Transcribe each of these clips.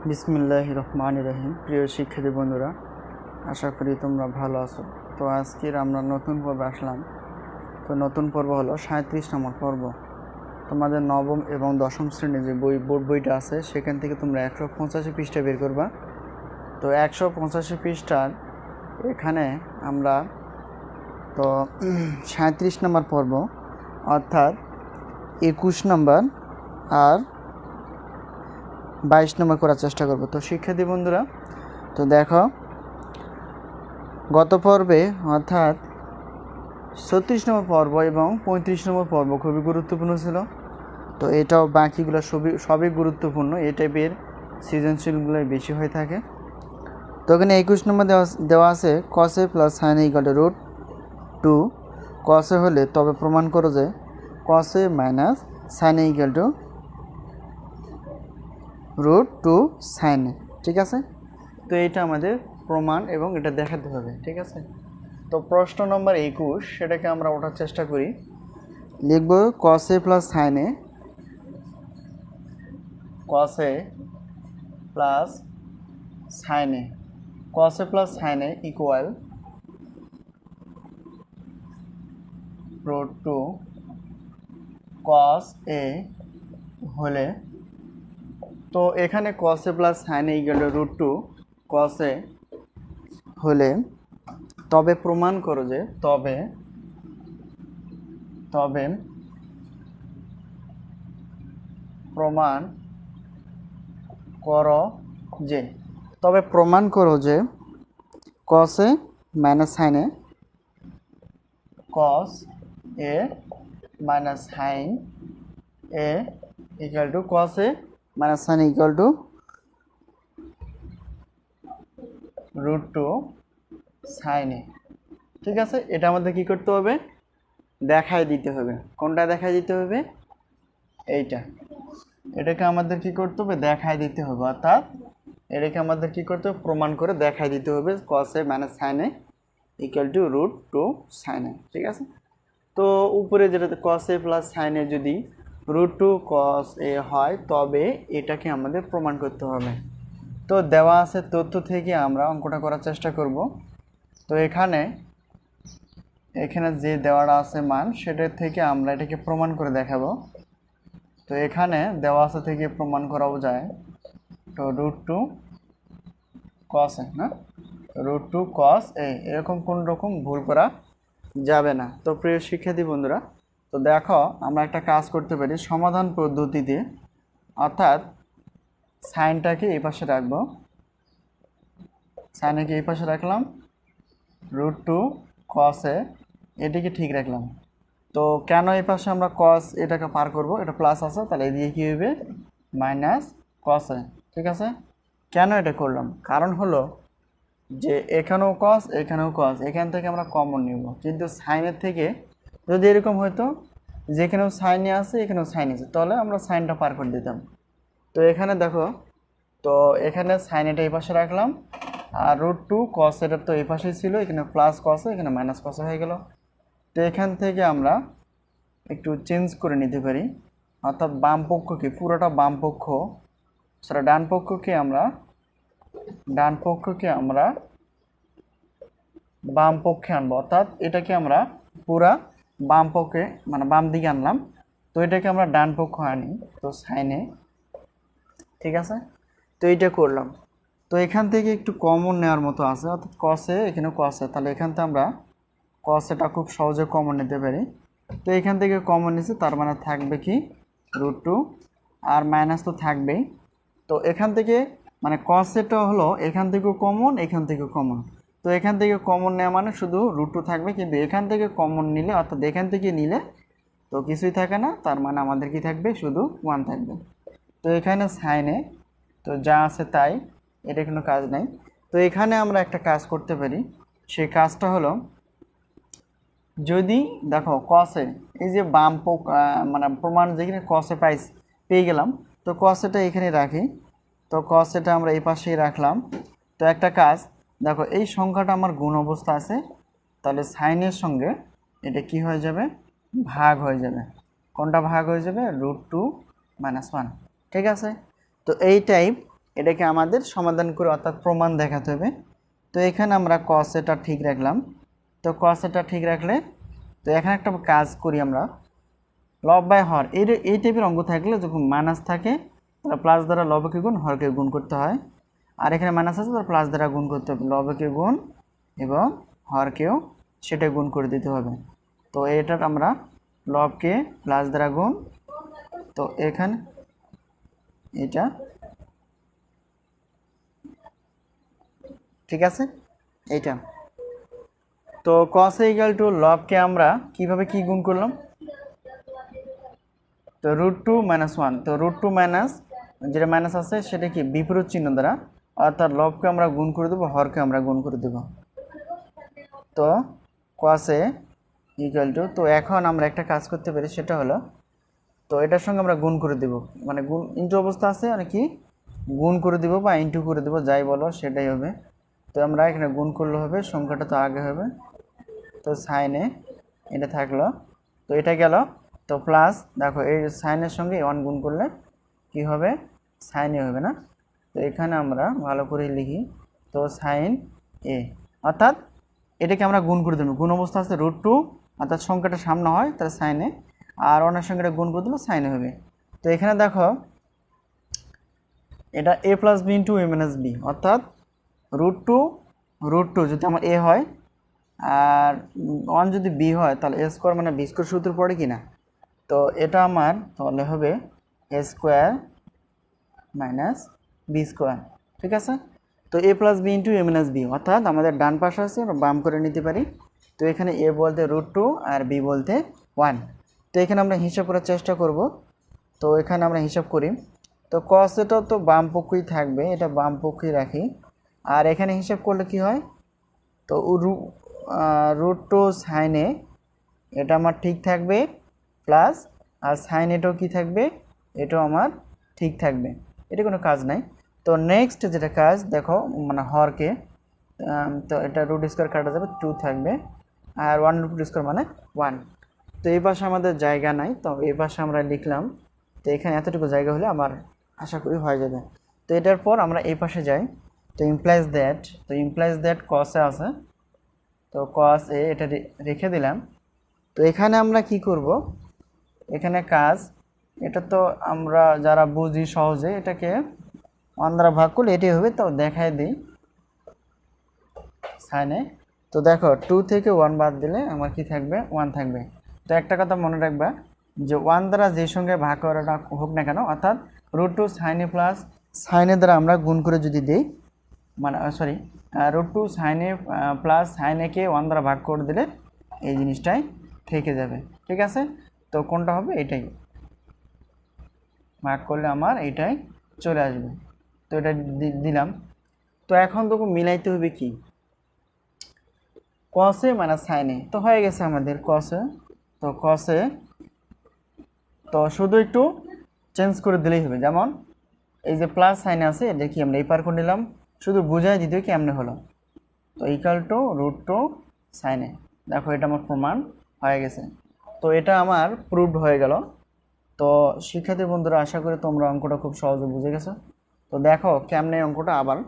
বিসমিল্লাহির রহমানির রহিম। প্রিয় শিক্ষার্থী বন্ধুরা, আশা করি তোমরা ভালো আছো। তো আজকের আমরা নতুন পর্বে আসলাম। তো নতুন পর্ব হলো 37 নম্বর পর্ব। তোমাদের নবম এবং দশম শ্রেণীর যে বোর্ড বইটা আছে সেখান থেকে তোমরা 185 পৃষ্ঠা বের করবা। তো 185 পৃষ্ঠার এখানে আমরা তো 37 নম্বর পর্ব অর্থাৎ 21 নম্বর আর 22 নম্বর করার চেষ্টা করব। তো শিক্ষার্থী বন্ধুরা, তো দেখো গত পর্বে অর্থাৎ 36 নম্বর পর্ব এবং 35 নম্বর পর্ব খুবই গুরুত্বপূর্ণ ছিল। তো এটাও বাকিগুলো সবই গুরুত্বপূর্ণ, এই টাইপের সৃজনশীলগুলোই বেশি হয়ে থাকে। তো এখানে 21 নম্বর দেওয়া আছে cos a plus sin a equal to √2 cos a হলে তবে প্রমাণ করো যে cos a minus sin a equal to √2 sin a। ঠিক আছে, তো এইটা আমাদের প্রমাণ এবং এটা দেখাতে হবে। ঠিক আছে, তো প্রশ্ন নম্বর 21 সেটাকে আমরা ওঠার চেষ্টা করি। লিখব cos a plus sin a, cos a plus sin a, cos a plus sin a equal √2 cos a হলে, তো এখানে cos a plus sin a equal to √2 cos a হলে তবে প্রমাণ করো যে তবে প্রমাণ করো যে cos a minus sin a, cos a minus sin a equal to cos a minus sin a equal to √2 sin a। ঠিক আছে, এটা আমাদের কি করতে হবে? দেখাই দিতে হবে। কোনটা দেখাই দিতে হবে? এটাকে আমাদের কি করতে হবে? দেখাই দিতে হবে। অর্থাৎ এটাকে আমাদের কি করতে হবে? প্রমাণ করে দেখাই দিতে হবে cos a minus sin a equal to √2 sin a। ঠিক আছে, তো উপরে যেটা cos a plus sin a যদি √2 cos a হয় তবে এটাকে আমাদের প্রমাণ করতে হবে। তো দেওয়া আছে তথ্য থেকে আমরা অঙ্কটা করার চেষ্টা করব। তো এখানে যে দেওয়াটা আছে মান সেটার থেকে আমরা এটাকে প্রমাণ করে দেখাবো। তো এখানে দেওয়া আছে থেকে প্রমাণ করাও যায়। তো √2 cos a না, √2 cos a এরকম কোন রকম ভুল করা যাবে না। তো প্রিয় শিক্ষার্থী বন্ধুরা, তো দেখো আমরা একটা কাজ করতে পারি সমাধান পদ্ধতিতে। অর্থাৎ সাইনটাকে এই পাশে রাখবো, সাইনকে এই পাশে রাখলাম, √2 cos a এটিকে ঠিক রাখলাম। তো কেন এই পাশে আমরা cos এটাকে পার করব? এটা প্লাস আছে, তাহলে এদিকে কী হবে? Minus cos a। ঠিক আছে, কেন এটা করলাম? কারণ হলো যে এখানেও cos এখানেও cos, এখান থেকে আমরা কমন নিব। কিন্তু সাইনের থেকে যদি এরকম হতো যেখানেও সাইনে আছে এখানেও সাইন আছে, তাহলে আমরা সাইনটা পার করে দিতাম। তো এখানে দেখো, তো এখানে সাইন এটা এই পাশে রাখলাম, আর √2 cos এটা তো এই পাশেই ছিল, এখানে প্লাস cos এখানে মাইনাস cos হয়ে গেল। তো এখান থেকে আমরা একটু চেঞ্জ করে নিতে পারি। অর্থাৎ বাম পক্ষকে পুরোটা বাম পক্ষ, সেটা ডান পক্ষকে আমরা বাম পক্ষে আনবো। অর্থাৎ এটাকে আমরা পুরা বাম পক্ষে মানে বাম দিকে আনলাম। তো এটাকে আমরা ডান পক্ষ আনি, তো সাইনে। ঠিক আছে, তো এইটা করলাম। তো এখান থেকে একটু কমন নেওয়ার মতো আছে, অর্থাৎ cos a এখানেও cos a, তাহলে এখান থেকে আমরা cos এটা খুব সহজে কমন নিতে পারি। তো এখান থেকে কমন নিছি, তার মানে থাকবে কি √2 আর মাইনাস তো থাকবেই। তো এখান থেকে মানে cos এটা হলো এখান থেকেও কমন এখান থেকেও কমন। তো এখান থেকে কমন নেওয়া মানে শুধু √2 থাকবে, কিন্তু এখান থেকে কমন নিলে অর্থাৎ এখান থেকে নিলে তো কিছুই থাকে না, তার মানে আমাদের কি থাকবে? শুধু 1 থাকবে। তো এখানে সাইনে তো যা আছে তাই, এটা কোনো কাজ নাই। তো এখানে আমরা একটা কাজ করতে পারি, সেই কাজটা হলো যদি দেখো cos a এই যে বাম পক্ষ মানে প্রমাণ যেখানে cos a পেয়ে গেলাম, তো cos এটা এখানে রাখি। তো cos এটা আমরা এই পাশেই রাখলাম। তো একটা কাজ দেখো, এই সংখ্যাটা আমার গুণ অবস্থা আছে, তাহলে সাইনের সঙ্গে এটা কি হয়ে যাবে? ভাগ হয়ে যাবে। কোনটা ভাগ হয়ে যাবে? √2 - 1। ঠিক আছে, তো এই টাইপ এটাকে আমাদের সমাধান করে অর্থাৎ প্রমাণ দেখাতে হবে। তো এখানে আমরা cos এটা ঠিক রাখলাম। তো cos এটা ঠিক রাখলে তো এখানে একটা কাজ করি আমরা, লব বাই হর এই টাইপের অঙ্ক থাকলে যখন মাইনাস থাকে তাহলে প্লাস দ্বারা লবকে গুণ হরকে গুণ করতে হয়, আর এখানে মাইনাস আছে তাহলে প্লাস দ্বারা গুণ করতে হবে, লবকে গুণ এবং হরকেও সেটা গুণ করে দিতে হবে। তো এটা আমরা লবকে প্লাস দ্বারা গুণ, তো এখানে এটা ঠিক আছে এইটা। তো cos ইকুয়াল টু লবকে আমরা কিভাবে কি গুণ করলাম, তো √2 - 1, তো √2 মাইনাস যেটা মাইনাস আছে সেটা কি বিপরীত চিহ্ন দ্বারা, অর্থাৎ লবকে আমরা গুণ করে দেবো, হরকে আমরা গুণ করে দেবো। তো cos ইকুয়াল টু, তো এখন আমরা একটা কাজ করতে পারি সেটা হলো, তো এটার সঙ্গে আমরা গুণ করে দেব, মানে গুণ ইনটু অবস্থা আছে মানে কি গুণ করে দেব বা ইনটু করে দেব, যাই বলো সেটাই হবে। তো আমরা এখানে গুণ করলে হবে, সংখ্যাটা তো আগে হবে, তো সাইনে এটা থাকলো, তো এটা গেল, তো প্লাস দেখো এই সাইনের সঙ্গে 1 গুণ করলে কি হবে, সাইন এ হবে না। তো এখানে আমরা ভালো করে লিখি, তো সাইন এ, অর্থাৎ এটাকে আমরা গুণ করে দেবো, গুণ অবস্থা আছে √2, অর্থাৎ সংখ্যাটা সামনে হয় তাহলে সাইনে, আর অনেক সঙ্গে এটা গুণ করে দিলে সাইনে হবে। তো এখানে দেখো এটা a plus b into a minus b, অর্থাৎ √2 যদি আমার a হয় আর 1 যদি b হয় তাহলে a স্কোয়ার মানে b স্কোয়ার সূত্র পড়ে কি না, তো এটা আমার তাহলে হবে a square minus b square, ঠিক আছে। তো a plus b into a minus b, অর্থাৎ আমাদের ডান পাশে আছে আমরা বাম করে নিতে পারি। তো এখানে a বলতে √2 আর b বলতে 1। তো এখানে আমরা হিসাব করার চেষ্টা করব, তো এখানে আমরা হিসাব করি, তো cos এটা তো বাম পক্ষই থাকবে, এটা বাম পক্ষই রাখি, আর এখানে হিসাব করলে কি হয়, তো √2 সাইনে এটা আমার ঠিক থাকবে প্লাস, আর সাইন এটাও কি থাকবে, এটাও আমার ঠিক থাকবে, এটা কোনো কাজ নাই। তো নেক্সট যেটা কাজ দেখো মানে হরকে, তো এটা √2 কাটা যাবে, 2 থাকবে, আর 1√2 মানে 1। তো এই পাশে আমাদের জায়গা নাই, তো এই পাশে আমরা লিখলাম, তো এখানে এতটুকু জায়গা হলে আমার আশা করি হয়ে যাবে। তো এটার পর আমরা এই পাশে যাই, তো ইমপ্লাইজ দ্যাট cos এ আছে, তো cos এ এটা রেখে দিলাম। তো এখানে আমরা কি করব, এখানে কাজ এটা তো আমরা যারা বুঝি সহজে এটাকে 1 দ্বারা ভাগ করলে এটাই হবে, তো দেখাই দিই সাইনে। তো দেখো 2 থেকে 1 বাদ দিলে আমার কি থাকবে, 1 থাকবে। তো একটা কথা মনে রাখবা যে 1 দ্বারা যে সঙ্গে ভাগ করাটা হোক না কেন, অর্থাৎ √2 সাইনে প্লাস সাইনের দ্বারা আমরা গুণ করে যদি দিই, মানে সরি √2 সাইনে প্লাস সাইনেকে 1 দ্বারা ভাগ করে দিলে এই জিনিসটাই থেকে যাবে, ঠিক আছে। তো কোনটা হবে, এটাই ভাগ করলে আমার এইটাই চলে আসবে। তো এটা দিলাম। তো এখন তোকে মিলাইতে হবে কি, cos A minus sine A, তো হয়ে গেছে আমাদের cos এ, তো cos এ তো শুধু একটু চেঞ্জ করে দিলেই হবে, যেমন এই যে প্লাস সাইনে আছে এটা কি আমরা এই পার করে নিলাম, শুধু বোঝাই দিতে কেমনে হলো, তো ইকুয়াল টু √2 সাইন এ, দেখো এটা আমার প্রমাণ হয়ে গেছে। তো এটা আমার প্রুভড হয়ে গেল। তো শিক্ষার্থী বন্ধুরা আশা করি তোমরা অঙ্কটা খুব সহজে বুঝে গেছো। তো দেখো কেমনে অঙ্কটা আবার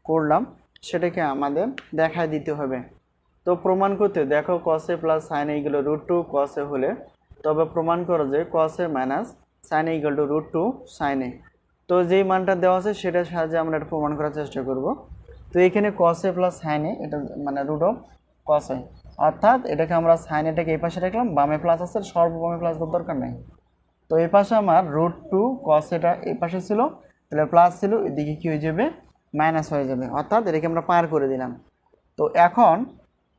করলাম সেটাকে আমাদের দেখায় দিতে হবে। তো প্রমাণ করতে দেখো cos A plus sine A equal to √2 cos A হলে তবে প্রমাণ করো যে cos A minus sine A equal to √2 sine A. তো যেই মানটা দেওয়া আছে সেটার সাহায্যে আমরা এটা প্রমাণ করার চেষ্টা করব। তো এখানে cos এ প্লাস সাইন এ এটা মানে √cos এ, অর্থাৎ এটাকে আমরা সাইন এটাকে এই পাশে রাখলাম, বামে প্লাস আছে, সর্ববামে প্লাস দরকার নাই। তো এই পাশে আমার √2 cos এটা এই পাশে ছিল, তাহলে প্লাস ছিল, এদিকে কি হয়ে যাবে, মাইনাস হয়ে যাবে, অর্থাৎ এটাকে আমরা পার করে দিলাম। তো এখন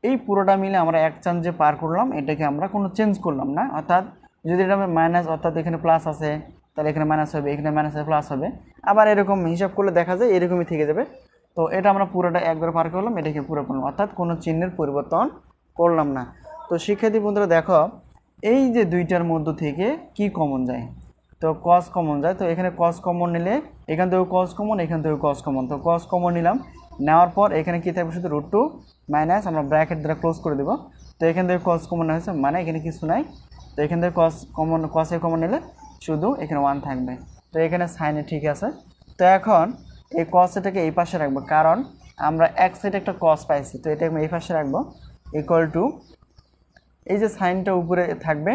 এই পুরোটা মিলে আমরা এক চান্স যে পার করলাম এটাকে আমরা কোনো চেঞ্জ করলাম না, অর্থাৎ যদি এটা মাইনাস, অর্থাৎ এখানে প্লাস আছে তাহলে এখানে মাইনাস হবে, এখানে মাইনাস আছে প্লাস হবে, আবার এরকম হিসাব করলে দেখা যায় এরকমই থেকে যাবে। তো এটা আমরা পুরোটা একবার পার করলাম, এটাকে পুরো করলাম, অর্থাৎ কোনো চিহ্নের পরিবর্তন করলাম না। তো শিক্ষার্থী বন্ধুরা দেখো এই যে দুইটার মধ্য থেকে কি কমন যায়, তো cos কমন যায়, তো এখানে cos কমন নিলে এখান থেকেও cos কমন, এখান থেকেও cos কমন, তো cos কমন নিলাম, নেওয়ার পর এখানে কি থাকবে, শুধু √2 মাইনাস আমরা ব্র্যাকেট দ্বারা ক্লোজ করে দেব। তো এখান থেকে cos কমন হয়েছে মানে এখানে কিছু নাই, তো এখান থেকে cos এ কমন নিলে শুধু এখানে 1 থাকবে। তো এখানে সাইনে ঠিক আছে, তো এখন এই কস এটাকে এই পাশে রাখবো, কারণ আমরা এক সাইডে একটা কস পাইছি, তো এটা আমি এই পাশে রাখবো ইকুয়াল টু এই যে সাইনটা উপরে থাকবে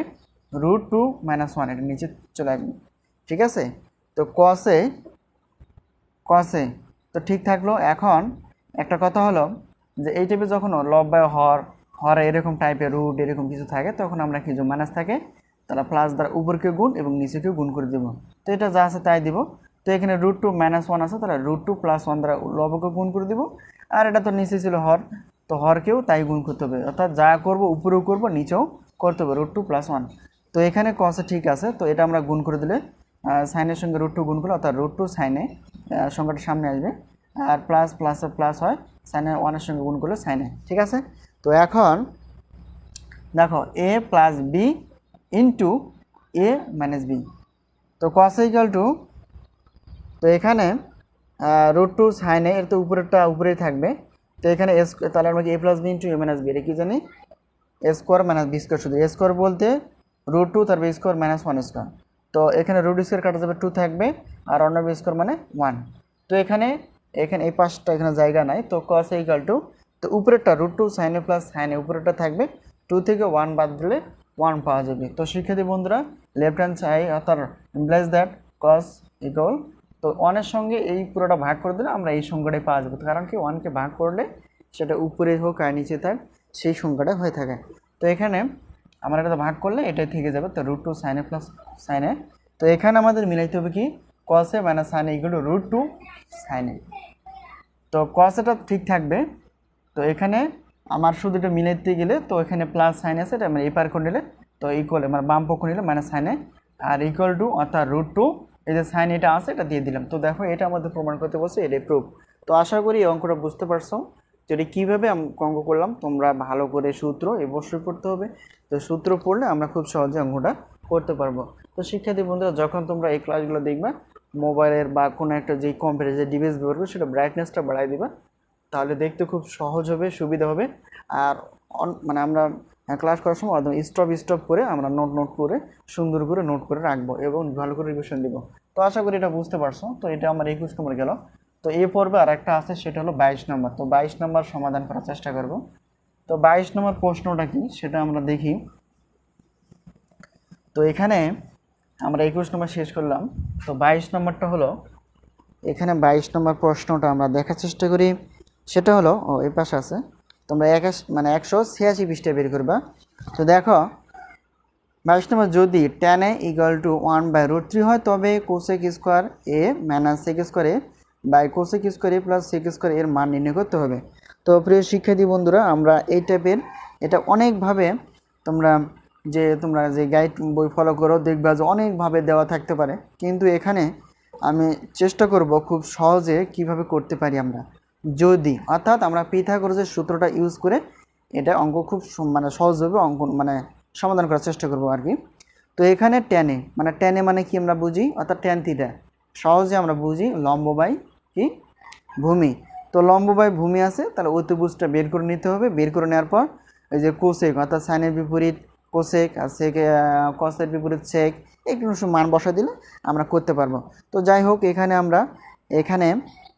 √2 - 1, এটা নিচে চলে আসবে, ঠিক আছে। তো কসে তো ঠিক থাকলো। এখন একটা কথা হলো যে এই টাইপে যখন লব বাই হর এরকম টাইপের রুট এরকম কিছু থাকে, তখন আমরা কি যে মাইনাস থাকে তারা প্লাস দ্বারা উপরকে গুণ এবং নিচেকেও গুণ করে দেবো। তো এটা যা আছে তাই দিব। তো এখানে √2 - 1 আছে, তাহলে √2 + 1 দ্বারা লবকে গুণ করে দিব। আর এটা তো নিচে ছিল হর, তো হরকেও তাই গুণ করতে হবে, অর্থাৎ যা করব উপরেও করব নিচেও করতে হবে, √2 + 1। তো এখানে কসে ঠিক আছে, তো এটা আমরা গুণ করে দিলে সাইনের সঙ্গে √2 গুণ করলে অর্থাৎ √2 সাইনে সংখ্যাটা সামনে আসবে, আর প্লাস প্লাস প্লাস হয় সাইনের 1-এর সঙ্গে গুণ করলে সাইনে, ঠিক আছে। তো এখন দেখো a + b into a - b, তো cos = তো এখানে √2 সাইনে এর তো উপরেরটা উপরেই থাকবে, তো এখানে তাহলে আমরা কি a + b into a - b, এটা কি জানি a² - b² শুধু a² বলতে √2 তার b² - 1², তো এখানে √2 কাটা যাবে 2 থাকবে, আর অন্য b² মানে 1। তো এখানে এই পাশটা এখানে জায়গা নাই, তো cos = তো উপরেরটা √2 সাইনে প্লাস সাইনে উপরেরটা থাকবে, 2 থেকে 1 বাদ দিলে 1 পাওয়া যাবে। তো শিক্ষার্থী বন্ধুরা লেফট হ্যান্ড সাইড অর্থাৎ ইমপ্লাইজ দ্যাট cos = তো 1-এর সঙ্গে এই পুরোটা ভাগ করে দিলে আমরা এই সংখ্যাটাই পাওয়া যাবে, কারণ কি 1কে ভাগ করলে সেটা উপরে হোক আর নিচে থাক সেই সংখ্যাটা হয়ে থাকে। তো এখানে আমরা এটা ভাগ করলে এটাই থেকে যাবে, তো √2 সাইনে প্লাস সাইনে। তো এখানে আমাদের মিলাইতে হবে কি cos - sin = √2 সাইনে। তো cos এটা ঠিক থাকবে, তো এখানে আমার শুধু এটা মিলাইতে গেলে তো এখানে প্লাস সাইন আছে, এটা আমরা এই পার করে নিলে তো ইকুয়াল মানে বাম পক্ষ নিলে মাইনাস সাইনে, আর ইকুয়াল টু অর্থাৎ √2 এই যে সাইন এটা আছে এটা দিয়ে দিলাম। তো দেখো এটা আমাদের প্রমাণ করতে বলছে, এটাই প্রুফ। তো আশা করি এই অঙ্কটা বুঝতে পারছো। তো এটা কীভাবে অঙ্ক করলাম তোমরা ভালো করে সূত্র অবশ্যই পড়তে হবে, তো সূত্র পড়লে আমরা খুব সহজে অঙ্কটা করতে পারবো। তো শিক্ষার্থী বন্ধুরা যখন তোমরা এই ক্লাসগুলো দেখবা মোবাইলের বা কোনো একটা যে কম্পিউটার যে ডিভাইস ব্যবহার করবে সেটা ব্রাইটনেসটা বাড়াই দিবা, তাহলে দেখতে খুব সহজ হবে, সুবিধা হবে। আর মানে আমরা ক্লাস করার সময় একদম স্টপ করে আমরা নোট করে সুন্দর করে নোট করে রাখবো এবং ভালো করে রিভিশন দিব। তো আশা করি এটা বুঝতে পারছো। তো এটা আমার 21 নম্বর গেল। তো এই পর্বে আর একটা আছে, সেটা হলো 22 নম্বর। তো 22 নম্বর সমাধান করার চেষ্টা করব। তো 22 নম্বর প্রশ্নটা কি সেটা আমরা দেখি। তো এখানে আমরা 21 নম্বর শেষ করলাম, তো 22 নম্বরটা হলো, এখানে 22 নম্বর প্রশ্নটা আমরা দেখার চেষ্টা করি। সেটা হলো এই পাশে আছে, তোমরা 186 পৃষ্ঠায় বের করবা। তো দেখো 22 নম্বর, যদি tan a = 1/√3 হয় তবে cosec² a - sec² a by cosec² a + sec² এর মান নির্ণয় করতে হবে। তো প্রিয় শিক্ষার্থী বন্ধুরা আমরা এই টাইপের এটা অনেকভাবে তোমরা যে গাইড বই ফলো করো দেখবা যে অনেকভাবে দেওয়া থাকতে পারে, কিন্তু এখানে আমি চেষ্টা করব খুব সহজে কিভাবে করতে পারি আমরা, যদি অর্থাৎ আমরা পিথাগোরাসের সূত্রটা ইউজ করে এটা অঙ্ক খুব সহজভাবে সমাধান করার চেষ্টা করব আর কি। তো এখানে tan a মানে কি আমরা বুঝি, অর্থাৎ tan θ সহজে আমরা বুঝি লম্ব বাই কি ভূমি। তো লম্ব বাই ভূমি আছে, তাহলে অতিভুজটা বের করে নিতে হবে। বের করে নেওয়ার পর এই যে কোসেক অর্থাৎ সাইনের বিপরীত কোসেক আর কসের বিপরীত সেক একটু মান বসা দিলে আমরা করতে পারবো। তো যাই হোক এখানে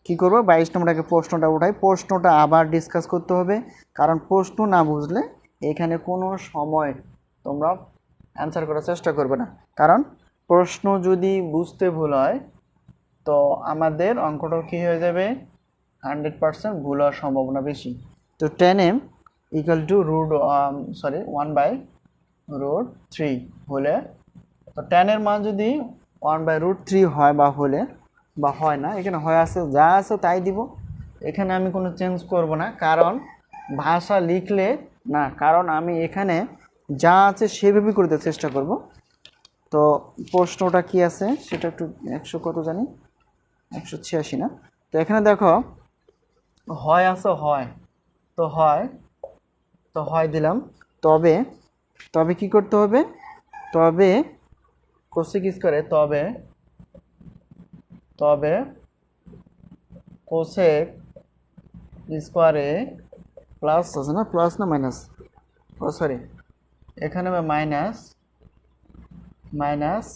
কি করব, 22 নম্বরটাকে প্রশ্নটা উঠাই, প্রশ্নটা আবার ডিসকাস করতে হবে, কারণ প্রশ্ন না বুঝলে এখানে কোনো সময় তোমরা অ্যান্সার করার চেষ্টা করবে না, কারণ প্রশ্ন যদি বুঝতে ভুল হয় তো আমাদের অঙ্কটা কী হয়ে যাবে, 100% ভুল হওয়ার সম্ভাবনা বেশি। তো tan m = 1/√3 হলে, তো tan এর মান যদি 1/√3 হয় বা হলে বা হয় না, এখানে হয় আছে যা আছে তাই দিব, এখানে আমি কোনো চেঞ্জ করব না, কারণ ভাষা লিখলে না, কারণ আমি এখানে যা আছে সেভাবে করতে চেষ্টা করব। তো প্রশ্নটা কি আছে সেটা একটু 100 কত জানি 186 না। তো এখানে দেখো হয় আছে, হয় দিলাম, তবে কি করতে হবে, তবে কোসেক স্কয়ারে তবে কোসেক স্কয়ারে প্লাস আছে না, প্লাস না মাইনাস, এখানে মাইনাস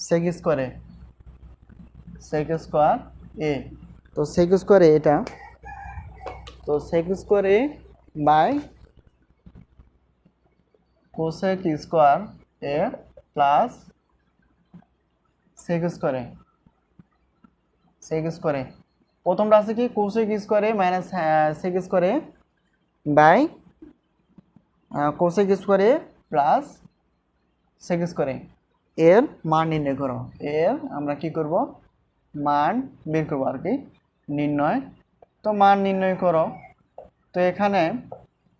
সেক স্কয়ারে সেক স্কোয়ার এ। তো সেক স্কোয়ার এ এটা, তো sec square A by cosec square A plus sec square A. Sec square A প্রথমটা আছে কি cosec square A minus sec square A by cosec square A plus sec square A. এর মান নির্ণয় করো। এর আমরা কি করব, মান বের করবো আর কি, নির্ণয়। তো মান নির্ণয় করো। তো এখানে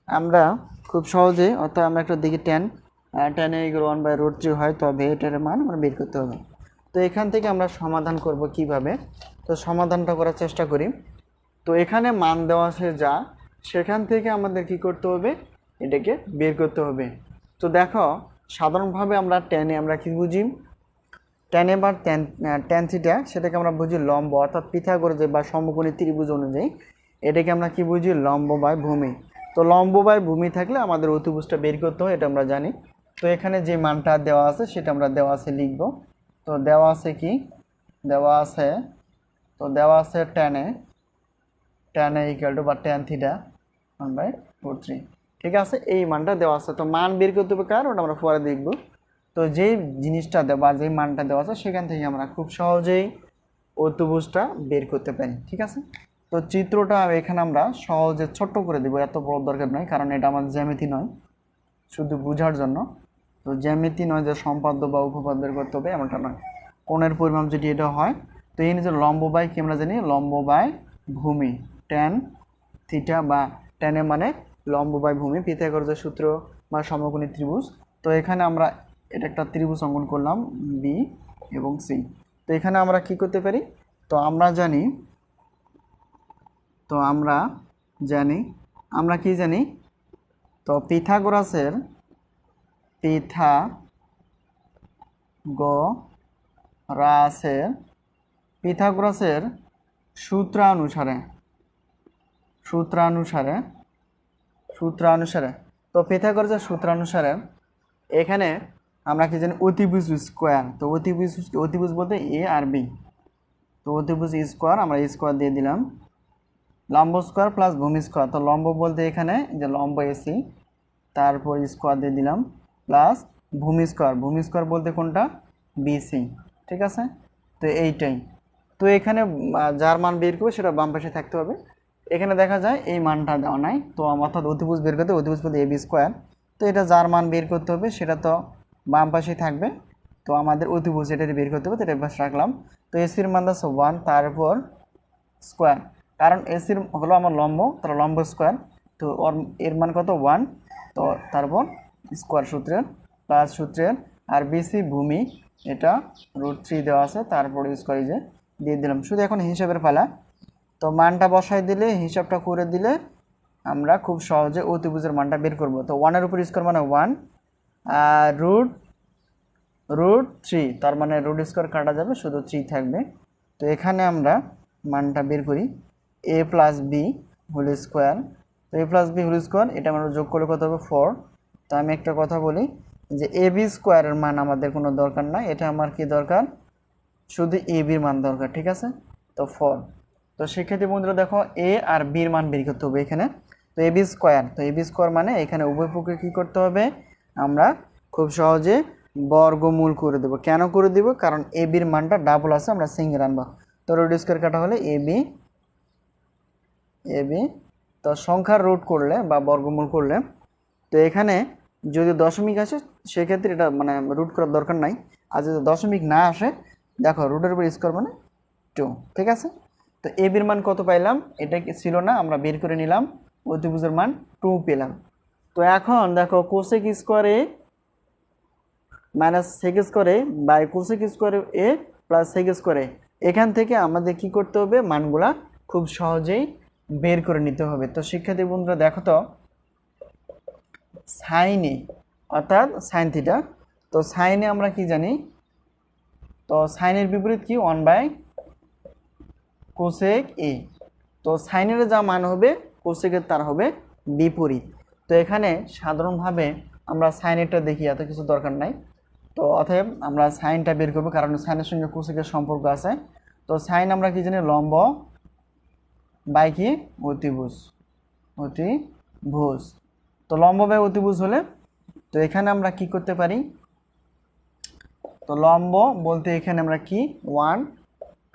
আমরা খুব সহজে, অর্থাৎ আমরা একটা দিকে টেন এ ইকুয়াল 1/√3 হয়, তবে এটার মান আমরা বের করতে হবে। তো এখান থেকে আমরা সমাধান করব কিভাবে, তো সমাধানটা করার চেষ্টা করি। তো এখানে মান দেওয়া আছে যা, সেখান থেকে আমাদের কি করতে হবে, এটাকে বের করতে হবে। তো দেখো সাধারণভাবে আমরা টেনে আমরা কি বুঝি, টেনে বা ট্যান থিটা সেটাকে আমরা বুঝি লম্ব, অর্থাৎ পিথাগোরাস বা সমকোণী ত্রিভুজ অনুযায়ী এটাকে আমরা কি বুঝি, লম্ব বাই ভূমি। তো লম্ব বাই ভূমি থাকলে আমাদের অতিভুজটা বের করতে হয়, এটা আমরা জানি। তো এখানে যে মানটা দেওয়া আছে সেটা আমরা দেওয়া আছে লিখব। তো দেওয়া আছে কি, দেওয়া আছে, তো দেওয়া আছে ট্যান এ ইকুয়াল টু বা ট্যান থিটা 1/√3। ঠিক আছে, এই মানটা দেওয়া আছে। তো মান বের করতে হবে কার, ওটা আমরা পরে দেখব। তো যেই জিনিসটা দেওয়া, যেই মানটা দেওয়া আছে সেখান থেকে আমরা খুব সহজেই অতিভুজটা বের করতে পারি। ঠিক আছে, তো চিত্রটা এখানে আমরা সহজে ছোট্ট করে দেবো, এত বড় দরকার নয়, কারণ এটা আমাদের জ্যামিতি নয়, শুধু বোঝার জন্য। তো জ্যামিতি নয় যে সম্পাদ্য বা উপপাদ্য বের করতে হবে এমনটা নয়। কোণের পরিমাপ যদি এটা হয়, তো এই যে লম্ব বাই কি আমরা জানি, লম্ব বাই ভূমি, ট্যান থিটা বা ট্যানে মানে লম্ব বাই ভূমি, পিথাগোরাসের সূত্র বা সমকোণী ত্রিভুজ। তো এখানে আমরা এটা একটা ত্রিভুজ অঙ্কন করলাম বি এবং সি। তো এখানে আমরা কি করতে পারি, তো আমরা জানি, তো আমরা জানি, আমরা কি জানি, তো পিথাগোরাসের পিথাগোরাসের সূত্রানুসারে তো পিথাগোরাসের সূত্রানুসারে এখানে আমরা কি জানি, অতিভুজ স্কোয়ার। তো অতিভুজ বলতে এ আর বি। তো অতিভুজ স্কোয়ার, আমরা স্কোয়ার দিয়ে দিলাম, লম্ব স্কোয়ার প্লাস ভূমি স্কোয়ার। তো লম্ব বলতে এখানে যে লম্ব এসি, তারপর স্কোয়ার দিয়ে দিলাম প্লাস ভূমি স্কোয়ার বলতে কোনটা, বিসি। ঠিক আছে, তো এইটাই। তো এখানে যার মান বের করবে সেটা বাম পাশে থাকতে হবে। এখানে দেখা যায় এই মানটা দেওয়া নাই, তো অর্থাৎ অতিভুজ বের করতে, অতিভুজ বলতে এবি স্কোয়ার। তো এটা যার মান বের করতে হবে সেটা তো বাম পাশেই থাকবে। তো আমাদের অতিভুজ এটা বের করতে হবে, তো এটা পাশে রাখলাম। তো এসির মান আছে 1, তারপর স্কোয়ার, কারণ এসির হলো আমার লম্ব, তার লম্ব স্কোয়ার। তো এর মান কত, 1। তো তারপর স্কোয়ার সূত্রের আর বিসি ভূমি, এটা √3 দেওয়া আছে, তারপর স্কোয়ার যে দিয়ে দিলাম। শুধু এখন হিসাবের পালা। তো মানটা বসাই দিলে, হিসাবটা করে দিলে আমরা খুব সহজে অতিভুজের মানটা বের করব। তো 1-এর উপর স্কোয়ার মানে 1, আর √3, তার মানে রুট স্কোয়ার কাটা যাবে, শুধু 3 থাকবে। তো এখানে আমরা মানটা বের করি, a plus b whole square. তো a plus b whole square এটা আমরা যোগ করলে কত হবে, 4। তো আমি একটা কথা বলি যে এ বি স্কোয়ারের মান আমাদের কোনো দরকার না, এটা আমার কি দরকার, শুধু এ বির মান দরকার। ঠিক আছে, তো 4। তো সেক্ষেত্রে বন্ধুরা দেখো এ আর বির মান বের করতে হবে এখানে। তো এ বি স্কোয়ার, তো এ বি স্কোয়ার মানে এখানে উভয় পক্ষে কী করতে হবে, আমরা খুব সহজে বর্গমূল করে দেবো। কেন করে দিব, কারণ এ বির মানটা ডাবল আছে, আমরা সিঙ্গেল আনবো। তো রুট স্কোয়ার কাটা হলে এ বি, তো সংখ্যার রুট করলে বা বর্গমূল করলে, তো এখানে যদি দশমিক আসে সেক্ষেত্রে এটা মানে রুট করার দরকার নাই। আর যদি দশমিক না আসে, দেখো রুটের উপর স্কোয়ার মানে 2। ঠিক আছে, তো এ বির মান কত পাইলাম, এটা ছিল না, আমরা বের করে নিলাম, অতিভুজের মান 2 পেলাম। তো এখন দেখো কোসেক স্কোয়ারে মাইনাস সেক স্কোয়ারে বাই কোসেক স্কোয়ারে এ প্লাস সেক স্কোয়ারে, এখান থেকে আমাদের কি করতে হবে, মানগুলা খুব সহজেই বের করে নিতে হবে। তো শিক্ষার্থী বন্ধুরা দেখো তো সাইনে, অর্থাৎ সাইন থিটা, তো সাইনে আমরা কি জানি, তো সাইনের বিপরীত কি, 1/কোসেক এ। তো সাইনের যা মান হবে কোসেকের তার হবে বিপরীত। তো এখানে সাধারণভাবে আমরা সাইনেরটা দেখি, এত কিছু দরকার নাই। তো অতএব আমরা সাইনটা বের করবো, কারণ সাইনের সঙ্গে কোসেকের সম্পর্ক আছে। তো সাইন আমরা কি জানি লম্ব বাই কি অতিভুজ, অতিভুজ। তো লম্ব বাই অতিভুজ হলে তো এখানে আমরা কি করতে পারি, তো লম্ব বলতে এখানে আমরা কি 1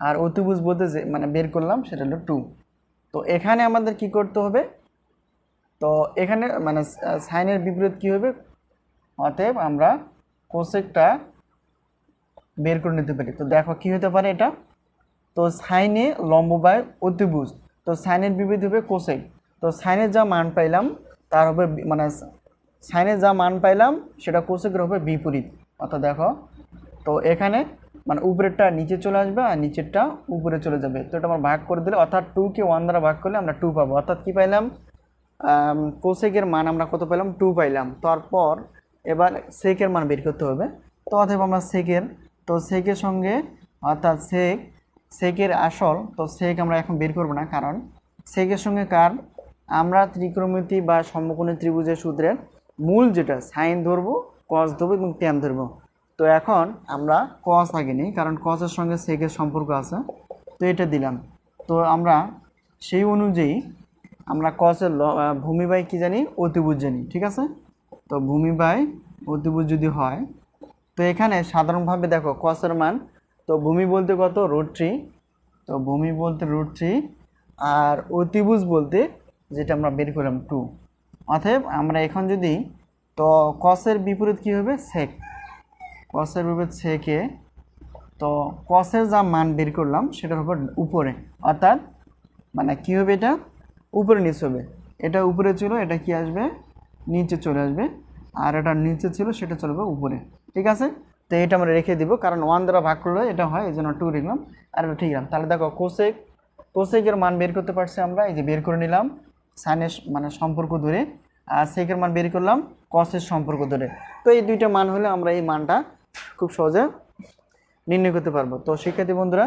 আর অতিভুজ বলতে যে মানে বের করলাম সেটা হলো 2। তো এখানে আমাদের কি করতে হবে, তো এখানে মানে সাইনের বিপরীত কি হবে, অতএব আমরা কোসেকটা বের করে নিতে পারি। তো দেখো কি হতে পারে এটা, তো সাইনে লম্ব বাই অতিভুজ, তো সাইনের বিপরীত হবে কোসেক। তো সাইনের যা মান পাইলাম তার হবে মানে সাইনের যা মান পাইলাম সেটা কোসেকের হবে বিপরীত। অর্থাৎ দেখো তো এখানে মানে উপরেরটা নিচে চলে আসবে আর নিচেরটা উপরে চলে যাবে। তো এটা আমরা ভাগ করে দিলে অর্থাৎ 2কে 1 দ্বারা ভাগ করলে আমরা 2 পাবো। অর্থাৎ কি পাইলাম, কোসেকের মান আমরা কত পেলাম 2 পাইলাম। তারপর এবার সেকের মান বের করতে হবে। তো অতএব আমরা সেকের, তো সেকের সঙ্গে অর্থাৎ সেকের আসল, তো সেক আমরা এখন বের করব না, কারণ সেকের সঙ্গে কার আমরা ত্রিকোণমিতি বা সমকোণী ত্রিভুজের সূত্রের মূল যেটা সাইন ধরবো, কস ধরবো এবং ট্যান ধরবো। তো এখন আমরা কস আগে নিই, কারণ কসের সঙ্গে সেকের সম্পর্ক আছে। তো এটা দিলাম। তো আমরা সেই অনুযায়ী আমরা কসের ভূমি বাই কি জানি অতিভুজ জানি, ঠিক আছে। তো ভূমি বাই অতিভুজ যদি হয়, তো এখানে সাধারণভাবে দেখো কসের মান, তো ভূমি বলতে কত √3, তো ভূমি বলতে √3 আর অতিভুজ বলতে যেটা আমরা বের করলাম 2। অতএব আমরা এখন যদি, তো কসের বিপরীত কি হবে সেক, কসের বিপরীত সেকে, তো কসের যা মান বের করলাম সেটা হবে উপরে, অর্থাৎ মানে কি হবে এটা উপরে নিচে হবে, এটা উপরে ছিল এটা কি আসবে নিচে চলে আসবে, আর এটা নিচে ছিল সেটা চলবে উপরে, ঠিক আছে। তো এটা আমরা রেখে দিব, কারণ 1 দ্বারা ভাগ করলে এটা হয়, এই জন্য 2 লিখলাম আর এটা ঠিক আছে। তাহলে দেখো কোসেকের মান বের করতে পারছি আমরা, এই যে বের করে নিলাম সাইনের মানে সম্পর্ক ধরে, আর সেকের মান বের করলাম কসের সম্পর্ক ধরে। তো এই দুইটা মান হলে আমরা এই মানটা খুব সহজে নির্ণয় করতে পারবো। তো শিক্ষার্থী বন্ধুরা,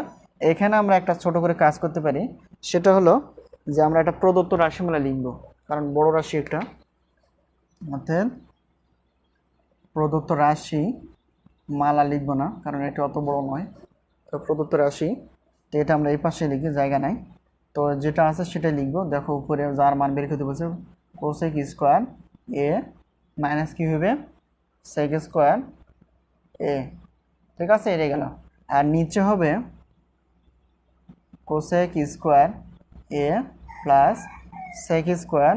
এখানে আমরা একটা ছোট করে কাজ করতে পারি, সেটা হলো যে আমরা একটা প্রদত্ত রাশিমালা লিখব, কারণ বড় রাশি একটা, অর্থাৎ প্রদত্ত রাশি মালা লিখব না, কারণ এটা অত বড় নয়। তো প্রদত্ত রাশি, তো এটা আমরা এই পাশে লিখি, জায়গা নাই। তো যেটা আছে সেটাই লিখবো। দেখো উপরে যার মান বের করতে বলছে কোসেক স্কোয়ার এ মাইনাস কি হবে সেক স্কোয়ার এ, ঠিক আছে, এটা গেল। আর নিচে হবে cosec square A plus sec square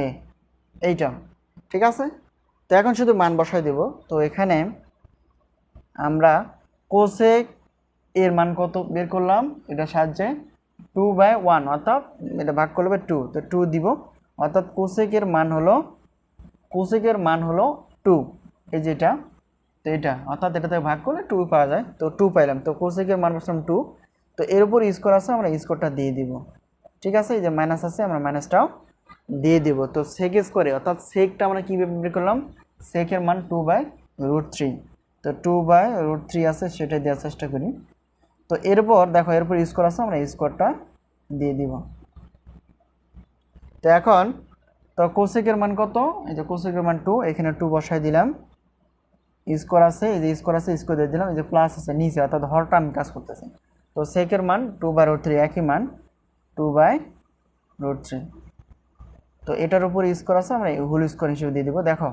এ, এইটা, ঠিক আছে। তো এখন শুধু মান বসাই দেব। তো এখানে আমরা কোসেক এর মান কত বের করলাম, এটা সাহায্যে 2/1, অর্থাৎ এটা ভাগ করলে 2, তো 2 দিব, অর্থাৎ কোসেকের মান হলো 2, এই যেটা, তো এটা অর্থাৎ এটাতে ভাগ করলে 2 পাওয়া যায়। তো 2 পাইলাম, তো কোসেকের মান বসলাম 2। তো এর উপর স্কোয়ার আছে, আমরা স্কোয়ারটা দিয়ে দিব, ঠিক আছে। এই যে মাইনাস আছে আমরা মাইনাসটাও দিয়ে দিব। তো সেক স্কোয়ারে অর্থাৎ সেকটা আমরা কীভাবে বের করলাম, সেকের মান 2/√3, তো 2/√3 আছে সেটা দেওয়ার চেষ্টা করি। তো এরপর দেখো এরপর স্কোয়ার আছে, আমরা স্কোয়ারটা দিয়ে দিব। তো এখন তো কোসেকের মান কত, এই যে কোসেকের মান 2, এখানে 2 বসাই দিলাম, স্কোয়ার আছে, এই যে স্কোয়ার আছে স্কোয়ার দিয়ে দিলাম, এই যে প্লাস আছে নিচে, অর্থাৎ হরটা আমি কাজ করতেছি। তো সেকের মান 2/√3, একই মান 2/√3। তো এটার উপর স্কোয়ার আছে, আমরা হোল স্কোয়ার হিসেবে দিয়ে দিব। দেখো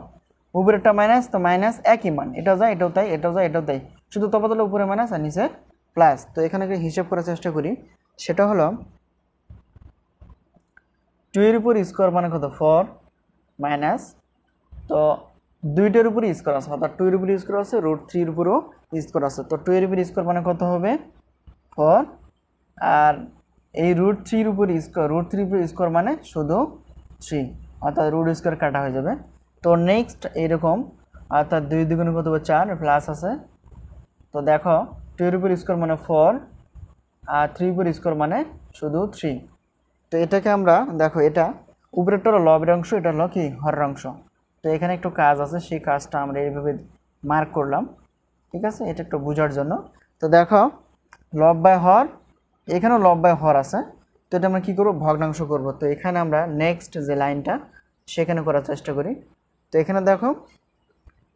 উপরেরটা মাইনাস, তো মাইনাস একই মান, এটাও যায় এটাও তাই, এটাও যায় এটাও তাই, শুধু তফাৎ হলো উপরে মাইনাস আর নিচে প্লাস। তো এখানে হিসাব করার চেষ্টা করি, সেটা হলো 2 এর উপর স্কোয়ার মানে কত 4 মাইনাস, তো 2টার উপর স্কোয়ার আছে, অর্থাৎ 2 এর উপর স্কোয়ার আছে, √3 এর উপরও স্কোয়ার আছে। তো 2 এর উপর স্কোয়ার মানে কত হবে 4, আর এই √3 এর উপর স্কোয়ার মানে শুধু 3, অর্থাৎ রুট স্কোয়ার কাটা হয়ে যাবে। তো নেক্সট এইরকম, অর্থাৎ 2 দ্বিগুণে কত হবে 4, প্লাস আছে। তো দেখো 2 এর উপর স্কোয়ার মানে 4 আর 3 উপর স্কোয়ার মানে শুধু 3। তো এটাকে আমরা দেখো এটা উপরেরটা হলো লবের অংশ, এটা হলো কি হরের অংশ। তো এখানে একটু কাজ আছে, সেই কাজটা আমরা এইভাবে মার্ক করলাম, ঠিক আছে, এটা একটু বোঝার জন্য। তো দেখো লব বাই হর, এখানেও লব বাই হর আছে। তো এটা আমরা কী করবো ভগ্নাংশ করব। তো এখানে আমরা নেক্সট যে লাইনটা সেখানে করার চেষ্টা করি। তো এখানে দেখো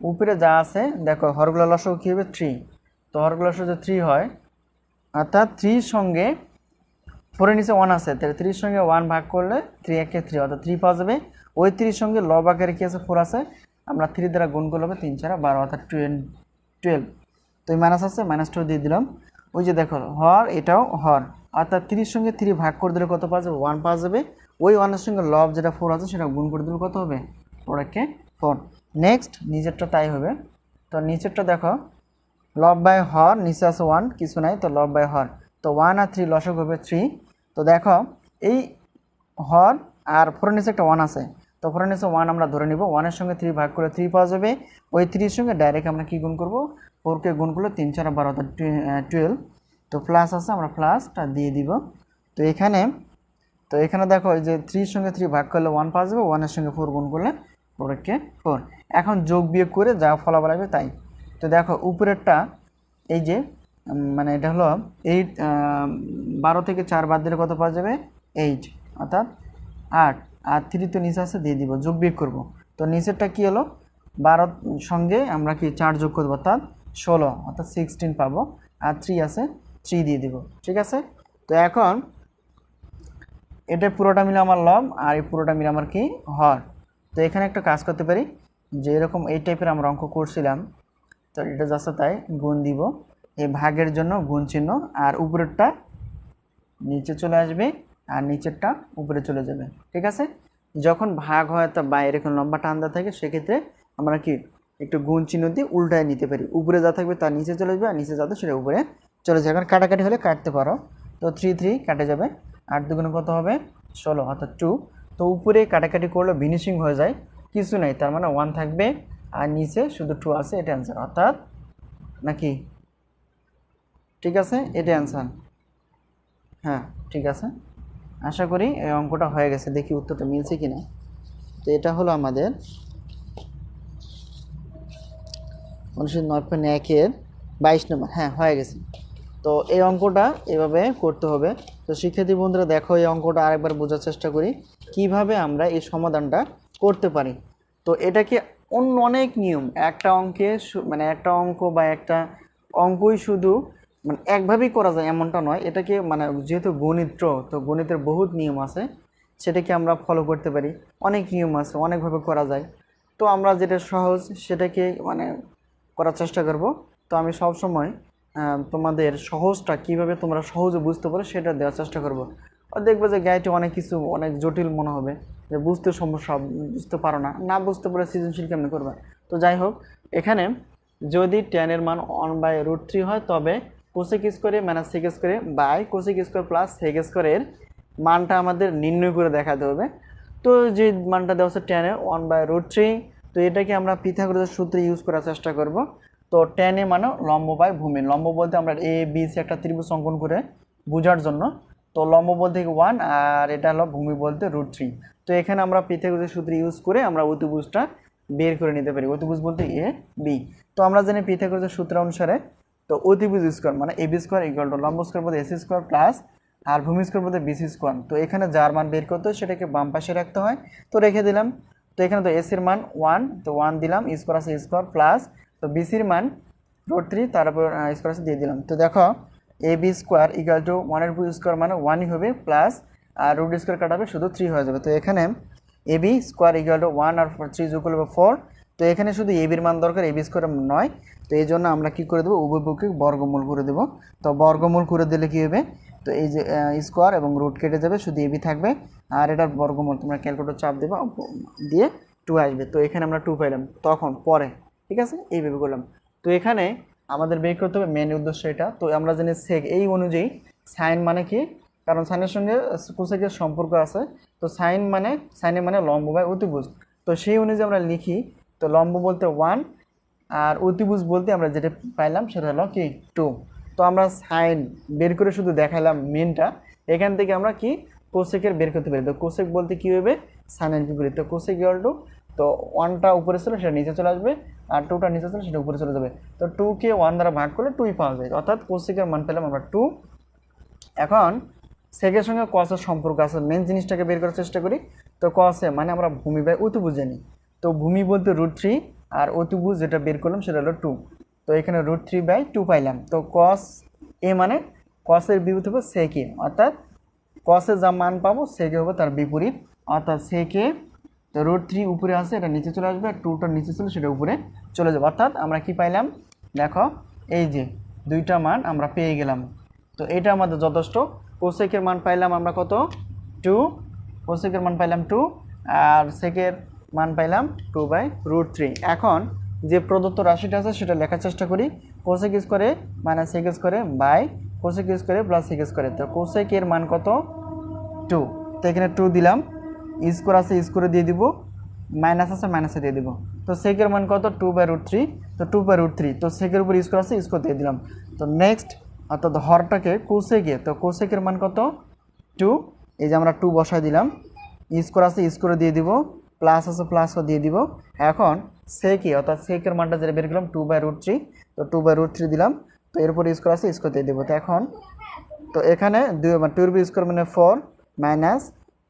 উপরে যা আছে, দেখো হরগুলো লসও কী হবে 3, তো হরগুলো লসও যদি 3 হয়, অর্থাৎ 3 সঙ্গে 4 এর নিচে 1 আছে, তাহলে 3 সঙ্গে 1 ভাগ করলে 3 একে 3 অর্থাৎ 3 পাওয়া যাবে। ওই 3 সঙ্গে লব আকারে কি আছে 4 আছে, আমরা 3 দ্বারা গুণ করলে হবে 3 4 12 অর্থাৎ 12। তো এই মাইনাস আছে, -2 দিয়ে দিলাম। ওই যে দেখো হর, এটাও হর, অর্থাৎ 30 সঙ্গে 3 ভাগ করে দিলে কত পাওয়া যাবে 1 পাওয়া যাবে। ওই 1 এর সঙ্গে লব যেটা 4 আছে সেটা গুণ করে দিলে কত হবে 4 একে 4। নেক্সট নিচেরটা তাই হবে। তো নিচেরটা দেখো লব বাই হর, নিচে আছে 1 কিছু নাই, তো লব বাই হর, তো 1 আর 3 লসক হবে 3। তো দেখো এই হর আর 4 এর নিচে একটা 1 আছে, তো 4 এর নিচে 1 আমরা ধরে নিব, 1 এর সঙ্গে 3 ভাগ করে 3 পাওয়া যাবে। ওই 3 এর সঙ্গে ডাইরেক্ট আমরা কি গুণ করব 4 কে গুণ করলে 3 4 12 অর্থাৎ 12। তো প্লাস আছে, আমরা প্লাসটা দিয়ে দিব। তো এখানে দেখো এই যে 3 এর সঙ্গে 3 ভাগ করলে 1 পাওয়া যাবে, 1 এর সঙ্গে 4 গুণ করলে 4 কে 4। এখন যোগ বিয়োগ করে যা ফলাফল আসবে তাই। তো দেখো উপরেরটা এই যে মানে এটা হলো 8, 12 থেকে 4 বাদ দিলে কত পাওয়া যাবে 8 অর্থাৎ 8, আর 3 তো নিচে আছে দিয়ে দিব, যোগ বিয়োগ করব। তো নিচেরটা কি হলো 12 সঙ্গে আমরা কি 4 যোগ করব অর্থাৎ 16 অর্থাৎ 16 পাবো, আর 3 আছে 3 দিয়ে দিব, ঠিক আছে। তো এখন এটা পুরোটা মিলে আমার লব আর এই পুরোটা মিলে আমার কি হর। তো এখানে একটা কাজ করতে পারি, যে এরকম এই টাইপের আমরা অঙ্ক করছিলাম, তো এটা জাস্ট তাই গুণ দিব, এই ভাগের জন্য গুণ চিহ্ন, আর উপরেরটা নিচে চলে আসবে আর নিচেরটা উপরে চলে যাবে, ঠিক আছে। যখন ভাগ হয় তা বা এরকম লম্বা টান দেওয়া থাকে সেক্ষেত্রে আমরা কি একটু গুণ চিহ্ন দিয়ে উল্টায় নিতে পারি, উপরে যা থাকবে তার নিচে চলে যাবে আর নিচে যাতে সেটা উপরে চলে যাবে। এখন কাটাকাটি হলে কাটতে পারো, তো 3 3 কাটে যাবে, 8 দুগুণে কত হবে 16 অর্থাৎ 2। তো উপরে কাটাকাটি করলে ফিনিশিং হয়ে যায়, কিছু নাই, তার মানে 1 থাকবে আর নিচে শুধু 2 আছে, এটা অ্যান্সার অর্থাৎ নাকি, ঠিক আছে, এটা অ্যান্সার। হ্যাঁ ঠিক আছে, আশা করি এই অঙ্কটা হয়ে গেছে, দেখি উত্তরটা মিলছে কিনা। তো এটা হলো আমাদের 9.1-এর 22 নম্বর, হ্যাঁ হয়ে গেছে। তো এই অঙ্কটা এভাবে করতে হবে। তো শিক্ষার্থী বন্ধুরা দেখো এই অঙ্কটা আরেকবার বোঝার চেষ্টা করি কিভাবে আমরা এই সমাধানটা করতে পারি। তো এটাকে অন্য অনেক নিয়ম, একটা অঙ্কে মানে একটা অঙ্ক বা একটা অঙ্কই শুধু মানে একভাবেই করা যায় এমনটা নয়, এটাকে মানে যেহেতু গণিত, তো গণিতের বহুত নিয়ম আছে, সেটাকে আমরা ফলো করতে পারি, অনেক নিয়ম আছে, অনেকভাবে করা যায়। তো আমরা যেটা সহজ সেটাকে মানে করার চেষ্টা করব। তো আমি সব সময় তোমাদের সহজটা কিভাবে তোমরা সহজে বুঝতে পারো সেটা দেওয়ার চেষ্টা করব। আর দেখবে যে গাইডে অনেক কিছু অনেক জটিল মনে হবে, যে বুঝতে সমস্যা, বুঝতে পারো না, না বুঝতে পারলে সৃজনশীল কেমনি করবে। তো যাই হোক, এখানে যদি tan-এর মান 1/√3 হয় তবে কোসেক স্কোয়ারে মাইনাস সেক স্কোয়ারে by cosec square plus sec স্কোয়ারের মানটা আমাদের নির্ণয় করে দেখাতে হবে। তো যে মানটা দেওয়া হচ্ছে tan-এ 1/√3, তো এটাকে আমরা পিথাগোরাসের সূত্রে ইউজ করার চেষ্টা করব। তো tan-এ মানে লম্ব বাই ভূমি, লম্ব বলতে আমরা এ বি সি একটা ত্রিভুজ অঙ্কন করে বোঝার জন্য, তো লম্ব বলতে 1 আর এটা হলো ভূমি বলতে √3। তো এখানে আমরা পিথাগোরাসের সূত্র ইউজ করে আমরা অতিভুজটা বের করে নিতে পারি, অতিভুজ বলতে এ বি। তো আমরা জানি পিথাগোরাসের সূত্র অনুসারে তো অতিভুজ স্কোয়ার মানে এ বি স্কোয়ার ইকুয়াল টু লম্ব স্কোয়ার বলতে এসি স্কোয়ার প্লাস আর ভূমি স্কোয়ার বলতে বিসি স্কোয়ার। তো এখানে যার মান বের করতে হয় সেটাকে বাম পাশে রাখতে হয়, তো রেখে দিলাম। তো এখানে তো এসির মান 1, তো 1 দিলাম, স্কোয়ার আছে স্কোয়ার প্লাস, তো বিসির মান √3, তারপর স্কোয়ার আছে দিয়ে দিলাম। তো দেখো A B square equal to 1-এর স্কোয়ার মানে 1ই হবে প্লাস আর √ স্কোয়ার কাটাবে শুধু 3 হয়ে যাবে। তো এখানে এ বি স্কোয়ার ইকুয়াল টু 1 আর 3 যোগ করলে 4। তো এখানে শুধু এ বির মান দরকার, এ বি স্কোয়ার নয়। তো এই জন্য আমরা কি করে দেবো, উভয় পক্ষে বর্গমূল করে দেবো। তো বর্গমূল করে দিলে কি হবে, তো এই যে স্কোয়ার এবং রুট কেটে যাবে, শুধু এ বি থাকবে, আর এটার বর্গমূল তোমরা ক্যালকুলেটর চাপ দেবা দিয়ে 2 আসবে। তো এখানে আমরা 2 পাইলাম, তখন পরে ঠিক আছে এইভাবে করলাম। তো এখানে আমাদের বের করতে হবে মেন উদ্দেশ্য এটা। তো আমরা জানি সেক, এই অনুযায়ী সাইন মানে কি, কারণ সাইনের সঙ্গে কোসেকের সম্পর্ক আছে। তো সাইনের মানে লম্ব বাই অতিভুজ। তো সেই অনুযায়ী আমরা লিখি, তো লম্ব বলতে 1 আর অতিভুজ বলতে আমরা যেটা পাইলাম সেটা হলো কি 2। তো আমরা সাইন বের করে শুধু দেখাইলাম মেনটা, এখান থেকে আমরা কি কোসেকের বের করতে পারি। তো কোসেক বলতে কী হবে, সাইনের বিপরীত। তো কোসেক ইকুয়াল টু, তো 1টা উপরে ছিল সেটা নিচে চলে আসবে, আর 2টা নিচে ছিল সেটা উপরে চলে যাবে। তো 2কে 1 দ্বারা ভাগ করলে 2ই পাওয়া যায়, অর্থাৎ কোসেকের মান পেলাম আমরা 2। এখন সেকের সঙ্গে কসের সম্পর্ক আছে, মেন জিনিসটাকে বের করার চেষ্টা করি। তো কসে মানে আমরা ভূমি বাই অতিভুজ জানি, তো ভূমি বলতে √3 আর অতিভুজ যেটা বের করলাম সেটা হলো 2। তো এখানে √3/2 পাইলাম। তো কস এ মানে কসের বিপরীত হবে সেকে, অর্থাৎ কসে যা মান পাবো সেকে হবে তার বিপরীত, অর্থাৎ সেকে তো √3 উপরে আসে, এটা নিচে চলে আসবে, আর 2টা নিচে চলে সেটা উপরে চলে যাবে। অর্থাৎ আমরা কি পাইলাম দেখো, এই যে দুইটা মান আমরা পেয়ে গেলাম। তো এটা আমাদের যথেষ্ট। কোসেকের মান পাইলাম আমরা কত 2, কোসেকের মান পাইলাম 2, আর সেকের মান পাইলাম 2/√3। এখন যে প্রদত্ত রাশিটা আছে সেটা লেখার চেষ্টা করি। কোসেক স্কোয়ারে মাইনাস সেক স্কোয়ারে বাই কোসেক স্কোয়ারে প্লাস সেক স্কোয়ারে। তো কোসেকের মান কত 2, তো এখানে 2 দিলাম, স্কোয়ার আছে স্কোয়ারে দিয়ে দিব, মাইনাস আছে মাইনাসে দিয়ে দিব। তো সেকের মান কত 2/√3, তো 2/√3, তো সেকের উপর স্কোয়ার আছে স্কোয়ার দিয়ে দিলাম। তো নেক্সট অর্থাৎ হরটাকে কোসেকে, তো কোসেকের মান কত 2, এই যে আমরা 2 বসায় দিলাম, স্কোয়ার আছে স্কোয়ারে দিয়ে দিব, প্লাস আছে প্লাসও দিয়ে দিব। এখন সেকে অর্থাৎ সেকের মানটা যেটা বের করলাম 2/√3, তো 2/√3 দিলাম, তো এরপর স্কোয়ার আছে স্কোয়ার দিয়ে দিব। তো এখন তো এখানে 2 মানে 2 এর উপর স্কোয়ার মানে 4 মাইনাস,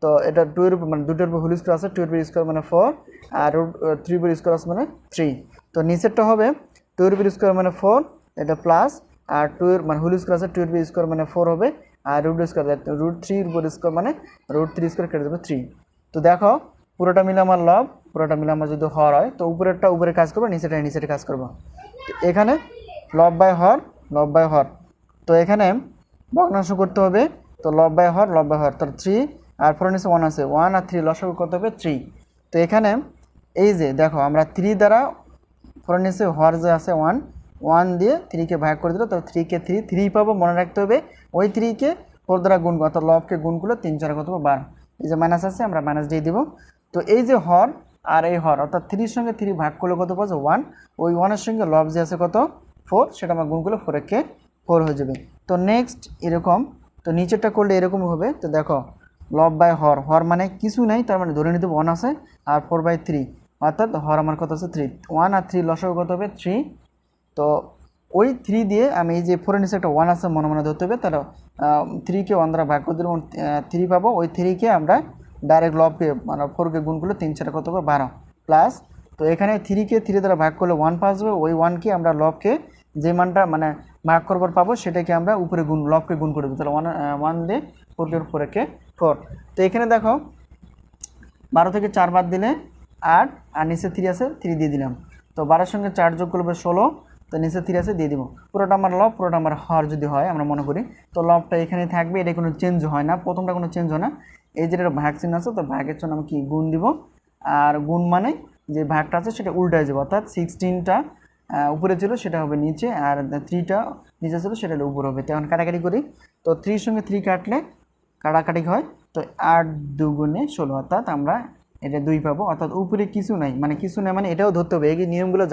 তো এটা 2 এর উপর মানে 2টার উপর হোল স্কোয়ার আছে, 2 এর উপর স্কোয়ার মানে 4 আর 3 এর উপর স্কোয়ার আছে মানে 3। তো নিচেরটা হবে 2 এর উপর স্কোয়ার মানে 4, এটা প্লাস, আর 2 এর মানে হোল স্কোয়ার আছে 2 এর উপর স্কোয়ার মানে 4 হবে, আর √3 এর উপর স্কোয়ার মানে √3 স্কোয়ার কেটে দেবে 3। তো দেখো পুরোটা মিলে আমার লব, পুরোটা মিলে আমার যদি হর হয় তো উপরেরটা উপরে কাজ করবো, নিচেটা নিচেটা কাজ করবো। তো এখানে লব বাই হর, লব বাই হর, তো এখানে ভগ্নাংশ করতে হবে, তো লব বাই হর, লব বাই হর, তো 3 আর 4 নিচে 1 আছে, 1 আর 3 লসাগু করতে হবে 3। তো এখানে এই যে দেখো আমরা 3 দ্বারা 4 নিচে হর যে আছে 1, 1 দিয়ে 3কে ভাগ করে দিল, তো 3 কে 3 পাবো, মনে রাখতে হবে ওই 3কে 4 দ্বারা গুণ, অর্থাৎ লবকে গুণ করলে 3 4 কত হবে 12, এই যে মাইনাস আছে আমরা মাইনাস দিয়ে দিব। তো এই যে হর আর এই হর অর্থাৎ 3 এর সঙ্গে 3 ভাগ করলে কত পাবো 1, ওই 1 এর সঙ্গে লব যে আছে কত 4, সেটা আমরা গুণ করলে 4 4 হয়ে যাবে। তো নেক্সট এরকম, তো নিচেরটা করলে এরকম হবে। তো দেখো লব বাই হর, হর মানে কিছু নাই, তার মানে ধরে নিতে 1 আছে, আর 4/3 অর্থাৎ হর আমার কত আছে 3, 1 আর 3 লসাগু কত হবে 3। তো ওই 3 দিয়ে আমি এই যে 4 এর নিচে একটা 1 আছে মনে মনে ধরতে হবে, তাহলে 3কে 1 দ্বারা ভাগ করে দিলে 3 পাবো, ওই 3কে আমরা ডাইরেক্ট লবকে মানে 4কে গুণ করলে 3 4 কত হবে 12 প্লাস, তো এখানে 3কে 3 দ্বারা ভাগ করলে 1 পাওয়া যাবে, ওই 1কে আমরা লবকে যে মানটা মানে ভাগ করবার পাবো সেটাকে আমরা উপরে গুণ, লবকে গুণ করে দেবো, তাহলে 1 দিয়ে 4কে 4। তো এখানে দেখো 12 থেকে 4 বাদ দিলে 8, আর নিচে 3 আছে 3 দিয়ে দিলাম, তো 12 সঙ্গে 4 যোগ করলে 16, তো নিচে 3 আছে দিয়ে দিব। পুরোটা আমার লব, পুরোটা আমার হর যদি হয় আমরা মনে করি, তো লবটা এখানে থাকবে, এটা কোনো চেঞ্জ হয় না, প্রথমটা কোনো চেঞ্জ হয় না। এই যে এটা ভাগ চিহ্ন আছে, তো ভাগের জন্য আমি কি গুণ দিব, আর গুণ মানে যে ভাগটা আছে সেটা উল্টায় যাবে, অর্থাৎ 16টা উপরে ছিল সেটা হবে নিচে, আর 3টা নিচে ছিল সেটা উপরে হবে। তো এখন কাটাকাটি করি, তো 3 সঙ্গে 3 কাটলে কাটাকাটি হয়, তো 8 2 16, অর্থাৎ আমরা এটা 2 পাবো, অর্থাৎ উপরে কিছু নাই, মানে কিছু নাই মানে এটাও ধরতে হবে, এই নিয়মগুলো